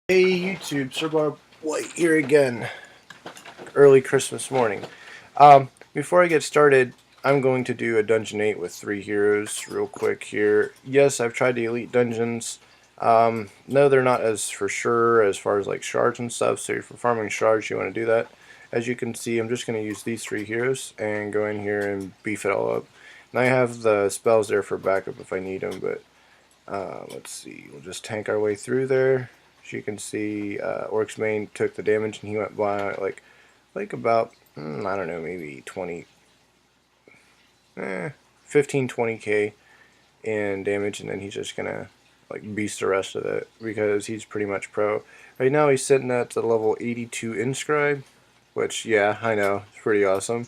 Hey YouTube, Sir Bob White here again. Early Christmas morning. Before I get started, I'm going to do a Dungeon 8 with 3 heroes real quick here. Yes, I've tried the Elite Dungeons. No, they're not as for sure as far as like shards and stuff, so for farming shards you want to do that. As you can see, I'm just going to use these 3 heroes and go in here and beef it all up. And I have the spells there for backup if I need them, but let's see, we'll just tank our way through there. As you can see, Orksbane took the damage and he went by like about, I don't know, maybe 20, 15, 20k in damage, and then he's just gonna like beast the rest of it because he's pretty much pro. Right now he's sitting at the level 82 inscribe, which yeah, I know, it's pretty awesome.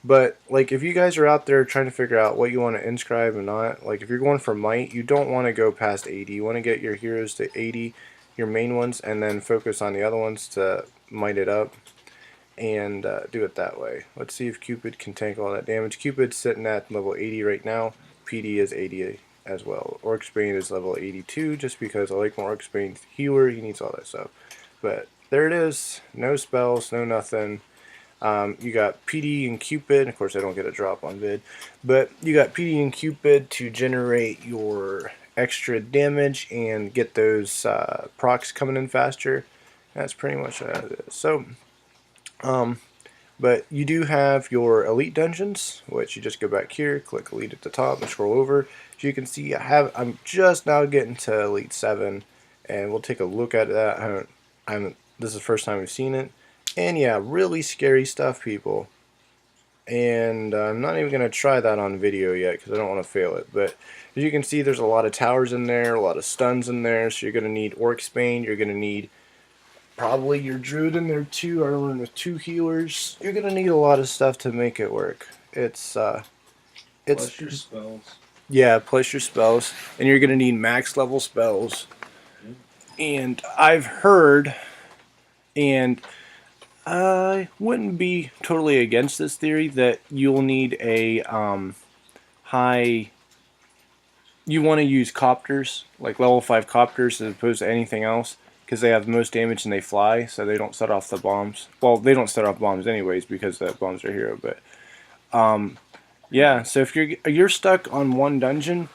But like if you guys are out there trying to figure out what you want to inscribe and not, like if you're going for might, you don't want to go past 80. You want to get your heroes to 80, your main ones, and then focus on the other ones to might it up and do it that way. Let's see if Cupid can tank all that damage. Cupid's sitting at level 80 right now. PD is 80 as well. Orksbane is level 82 just because I like my Orksbane's healer. He needs all that stuff. But there it is. No spells, no nothing. You got PD and Cupid. Of course, I don't get a drop on vid, but you got PD and Cupid to generate your extra damage and get those procs coming in faster. That's pretty much what it is. So, but you do have your elite dungeons, which you just go back here, click elite at the top, and scroll over. As you can see, I'm just now getting to elite 7, and we'll take a look at that. This is the first time we've seen it. And yeah, really scary stuff, people. And I'm not even going to try that on video yet because I don't want to fail it. But as you can see, there's a lot of towers in there, a lot of stuns in there. So you're going to need Orksbane. You're going to need probably your Druid in there too. I run with 2 healers. You're going to need a lot of stuff to make it work. It's plus your spells. Yeah, plus your spells. And you're going to need max level spells. And I've heard, and I wouldn't be totally against this theory that you'll need a high. You want to use copters, like level 5 copters, as opposed to anything else, because they have the most damage and they fly, so they don't set off the bombs. Well, they don't set off bombs anyways because the bombs are hero. But yeah, so if you're stuck on one dungeon,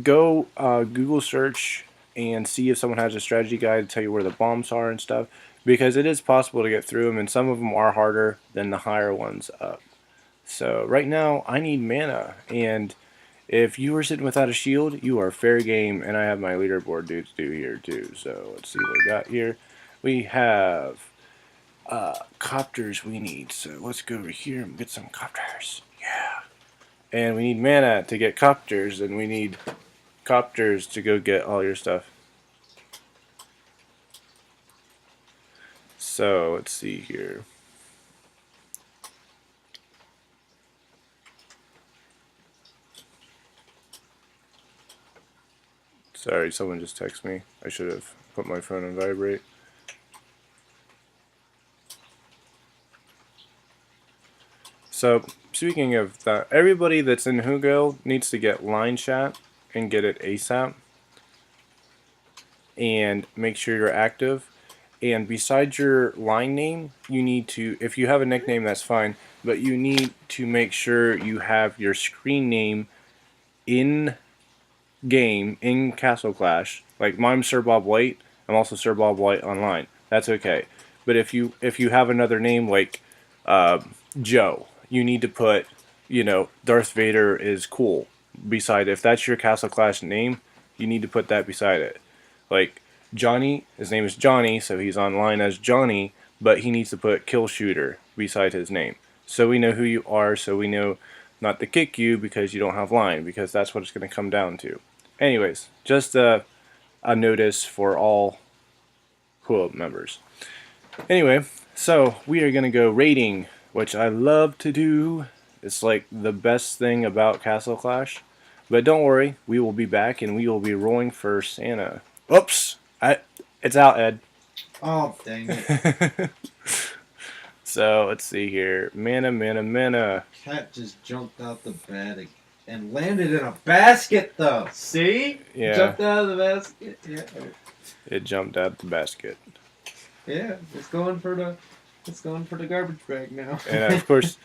go Google search and see if someone has a strategy guide to tell you where the bombs are and stuff, because it is possible to get through them, and some of them are harder than the higher ones up. So right now I need mana, and if you are sitting without a shield, you are fair game, and I have my leaderboard dudes do here too. So let's see what we got here. We have copters we need, so let's go over here and get some copters. Yeah. And we need mana to get copters, and we need copters to go get all your stuff. So let's see here. Sorry, someone just texted me. I should have put my phone on vibrate. So, speaking of that, everybody that's in Hugo needs to get line chat and get it ASAP. And make sure you're active. And besides your line name, you need to, if you have a nickname, that's fine, but you need to make sure you have your screen name in game, in Castle Clash. Like, I'm Sir Bob White. I'm also Sir Bob White online. That's okay. But if you have another name like Joe, you need to put, Darth Vader is cool. Beside, if that's your Castle Clash name, you need to put that beside it. Like Johnny, his name is Johnny, so he's online as Johnny, but he needs to put Kill Shooter beside his name. So we know who you are, so we know not to kick you because you don't have line, because that's what it's going to come down to. Anyways, just a notice for all club members. Anyway, so we are going to go raiding, which I love to do. It's like the best thing about Castle Clash. But don't worry, we will be back and we will be rolling for Santa. Oops! It's out, Ed. Oh, dang it. So, let's see here. Mana. Cat just jumped out the bed and landed in a basket, though. See? Yeah. Jumped out of the basket. Yeah. It jumped out the basket. Yeah, it's going for the garbage bag now. And of course,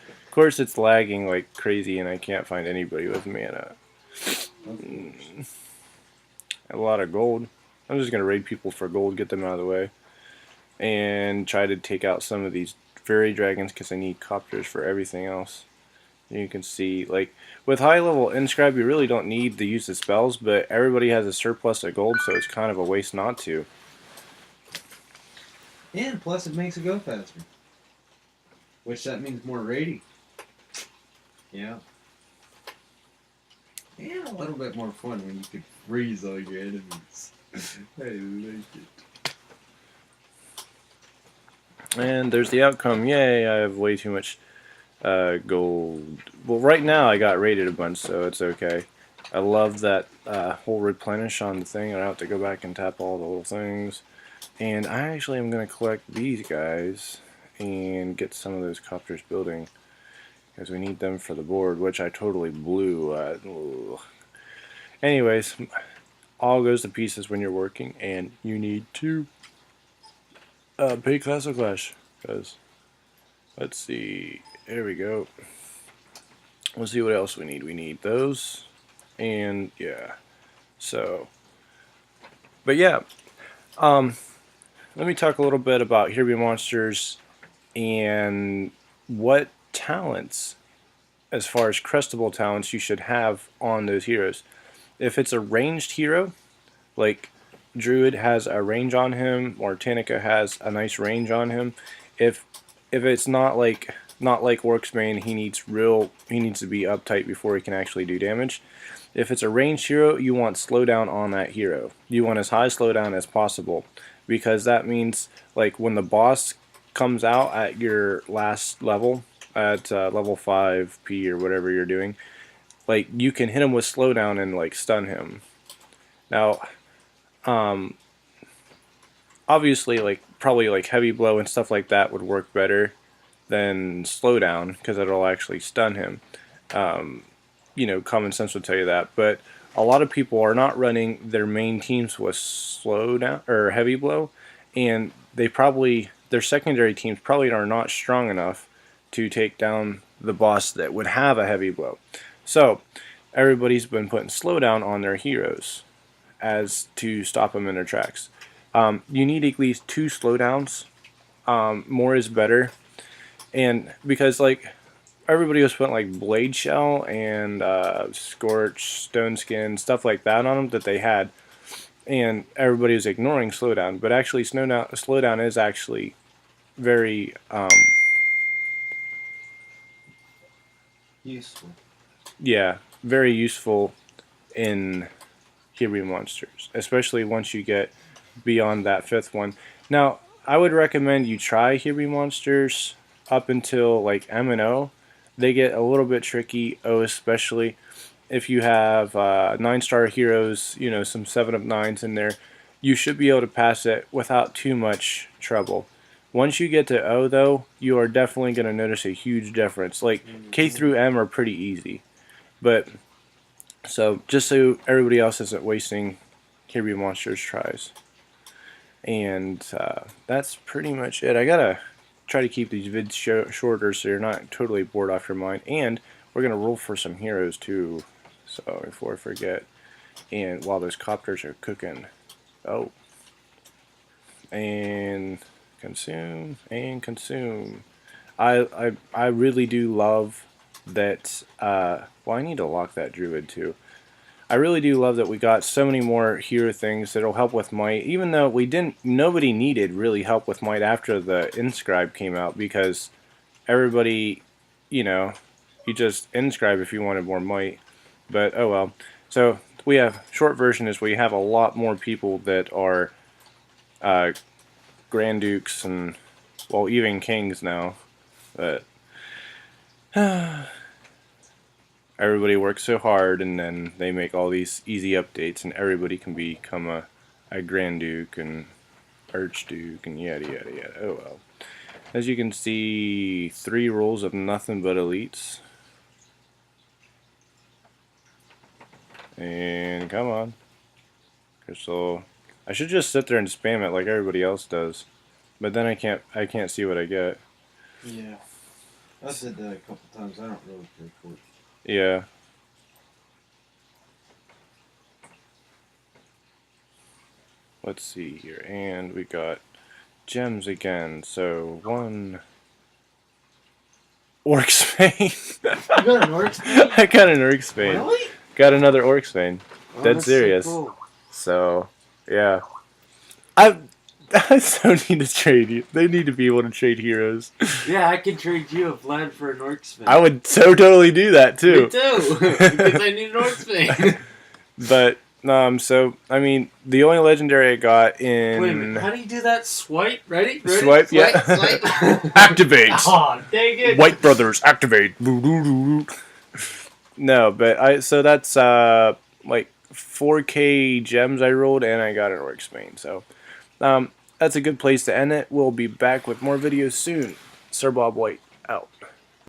it's lagging like crazy, and I can't find anybody with mana. Of course. A lot of gold. I'm just gonna raid people for gold, get them out of the way, and try to take out some of these fairy dragons because I need copters for everything else. You can see, like, with high level inscribe, you really don't need to use the spells, but everybody has a surplus of gold, so it's kind of a waste not to. And plus, it makes it go faster. Which that means more raiding. Yeah. And a little bit more fun when you can freeze all your enemies. I like it. And there's the outcome. Yay, I have way too much gold. Well, right now I got raided a bunch, so it's okay. I love that whole replenish on the thing. I don't have to go back and tap all the little things. And I actually am going to collect these guys and get some of those copters building, because we need them for the board, which I totally blew. Anyways, all goes to pieces when you're working, and you need to pay Classic Clash. Because, let's see, there we go. Let's see what else we need. We need those, and yeah. So, but yeah, let me talk a little bit about Hero Monsters and what talents, as far as crestable talents, you should have on those heroes. If it's a ranged hero, like Druid has a range on him, or Tanica has a nice range on him. If it's not like Orksbane, he needs to be uptight before he can actually do damage. If it's a ranged hero, you want slowdown on that hero. You want as high slowdown as possible, because that means, like, when the boss comes out at your last level, at level 5p or whatever you're doing, like, you can hit him with slowdown and, like, stun him. Now, obviously, like, probably like heavy blow and stuff like that would work better than slowdown, because it'll actually stun him. Common sense would tell you that, but a lot of people are not running their main teams with slowdown or heavy blow, and their secondary teams probably are not strong enough to take down the boss that would have a heavy blow. So everybody's been putting slowdown on their heroes as to stop them in their tracks. You need at least 2 slowdowns. More is better, and because, like, everybody was putting like blade shell and scorch, stone skin, stuff like that on them that they had, and everybody was ignoring slowdown. But actually, slowdown is actually very Useful. yeah, very useful in Hero Monsters, especially once you get beyond that 5th one. Now, I would recommend you try Hero Monsters up until like M and O. They get a little bit tricky. Oh, especially if you have 9-star heroes, some 7 of 9s in there, you should be able to pass it without too much trouble. Once you get to O, though, you are definitely going to notice a huge difference. Like, K through M are pretty easy. But, so, just so everybody else isn't wasting Hero Monsters tries. And that's pretty much it. I gotta try to keep these vids shorter so you're not totally bored off your mind. And we're gonna roll for some heroes too. So before I forget, and while those copters are cooking, oh, and consume and consume. I really do love that. Well, I need to lock that druid too. I really do love that we got so many more hero things that'll help with might, even though nobody needed really help with might after the inscribe came out, because everybody, you just inscribe if you wanted more might, but oh well. So we have, short version is we have a lot more people that are Grand Dukes and, well, even Kings now, but everybody works so hard, and then they make all these easy updates, and everybody can become a Grand Duke and Archduke and yada yada yada. Oh well. As you can see, 3 rolls of nothing but elites. And come on. Crystal, I should just sit there and spam it like everybody else does, but then I can't see what I get. Yeah. I said that a couple times. I don't really care for it. Yeah. Let's see here, and we got gems again. So 1 Orksbane. You got an Orksbane? I got an Orksbane. Really? Got another Orksbane. Oh, Dead that's serious. So cool. So, yeah. I so need to trade you. They need to be able to trade heroes. Yeah, I can trade you a Vlad for an Orksbane. I would so totally do that too. Me too, because I need an Orksbane. But so I mean, the only legendary I got in. Wait a minute, how do you do that? Swipe? Ready? Swipe, yeah. Swipe. Activate. Oh, dang it! White Brothers, activate. No, but so that's like 4K gems I rolled, and I got an Orksbane. So that's a good place to end it. We'll be back with more videos soon. Sir Bob White out.